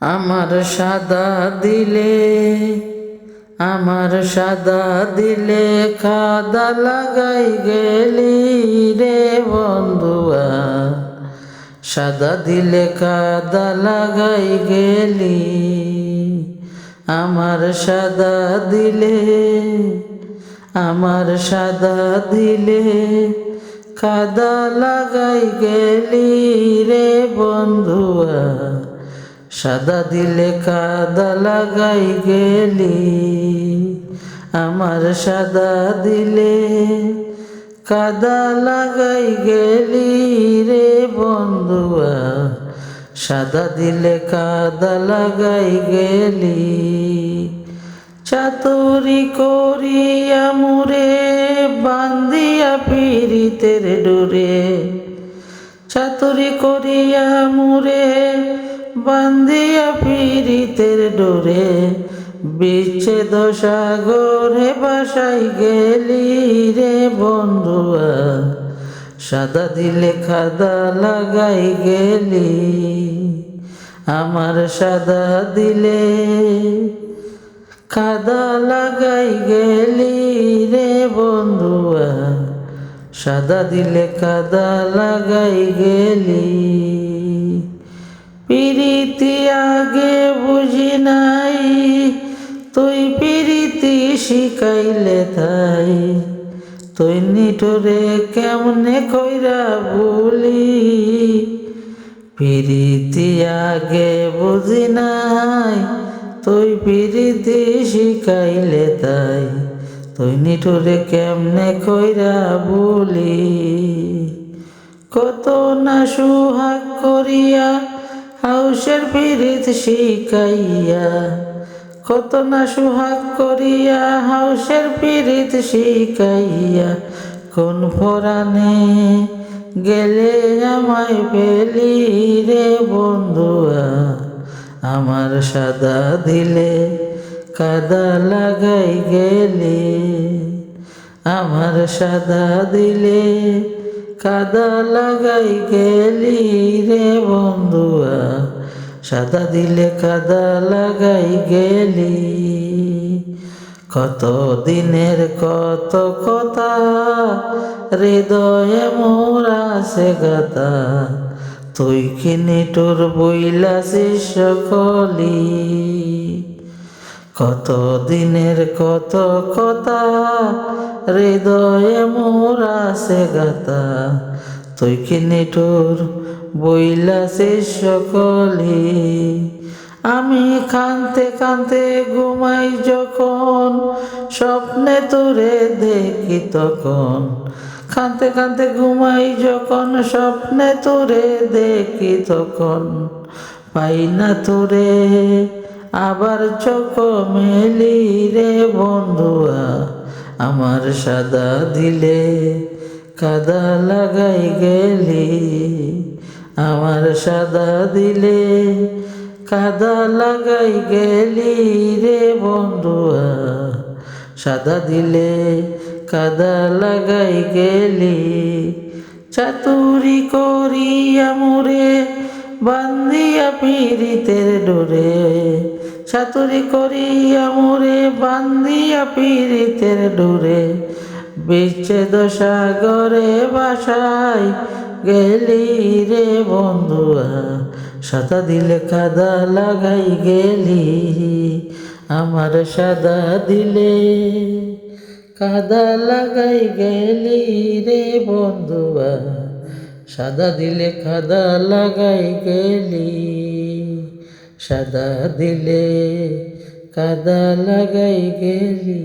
আমার সাদা দিলে কাদা লাগাই গেলি রে বন্ধুয়া, সাদা দিলে কাদা লাগাই গেলি। আমার সাদা দিলে কাদা লাগাই গেলি রে বন্ধুয়া, সাদা দিলে কাদা লাগাই গেলি। আমার সাদা দিলে কাদা লাগাই গেলি রে বন্ধুয়া, সাদা দিলে কাদা লাগাই গেলি। চাতুরি করিয়া মুরে বান্দিয়া পীড়িতের ডোরে, চাতুরি করিয়া মুরে বান্দিয়া পীড়িতের ডোরে, বিচ্ছেদ সাগরে বাসাই গেলি রে বন্ধুয়া, সাদা দিলে কাদা লাগাই গেলি। আমার সাদা দিলে কাদা লাগাই গেলি রে বন্ধুয়া, সাদা দিলে কাদা লাগাই গেলি। পিরিতি আগে বুঝি নাই, তুই পিরিতি শিখাইলে তাই, তুই নিঠুরে কেমনে কইরা বলি। পিরিতি আগে বুঝি নাই, তুই পিরিতি শিখাইলে তাই, তুই নিঠুরে কেমনে কইরা বলি। কত না সুহাগ করিয়া হাউসের পিরিত শিখাইয়া, কত না সুহাগ করিয়া হাউসের পিরিত শিখাইয়া, কোন পরাণে গেলে আমায় পেলি রে বন্ধুয়া। আমার সাদা দিলে কাদা লাগাই গেলি, আমার সাদা দিলে কাদা লাগাই গেলি রে বন্ধুয়া, সাদা দিলে কাদা লাগাই গেলি। কত দিনের কত কথা হৃদয়ে মোর আছে গাথা, তুই কি নিঠুর বইলাছিস সকলি। কত দিনের কত কথা হৃদয়ে মোর আছে গাথা, তুই কি নিঠুর বইলাছিস সকলি। আমি কাঁদতে কাঁদতে ঘুমাই যখন, স্বপ্নে তোরে দেখি তখন, কাঁদতে কাঁদতে ঘুমাই যখন, স্বপ্নে তোরে দেখি তখন, পাই না তোরে আবার চোখ মেলি রে বন্ধুয়া। আমার সাদা দিলে কাদা লাগাই গেলি, আমার সাদা দিলে কাদা লাগাই গেলি রে বন্ধুয়া, সাদা দিলে কাদা লাগাই গেলি। চাতুরি করিয়া মোরে বান্দিয়া পীড়িতের ডোরে, চাতুরি করিয়া মোরে বান্দিয়া পীড়িতের ডোরে, বিচ্ছেদ সাগরে বাসাই গেলি রে বন্ধুয়া, সাদা দিলে কাদা লাগাই গেলি। আমার সাদা দিলে কাদা লাগাই গেলি রে বন্ধুয়া, সাদা দিলে কাদা লাগাই গেলি, সাদা দিলে কাদা লাগাই গেলি।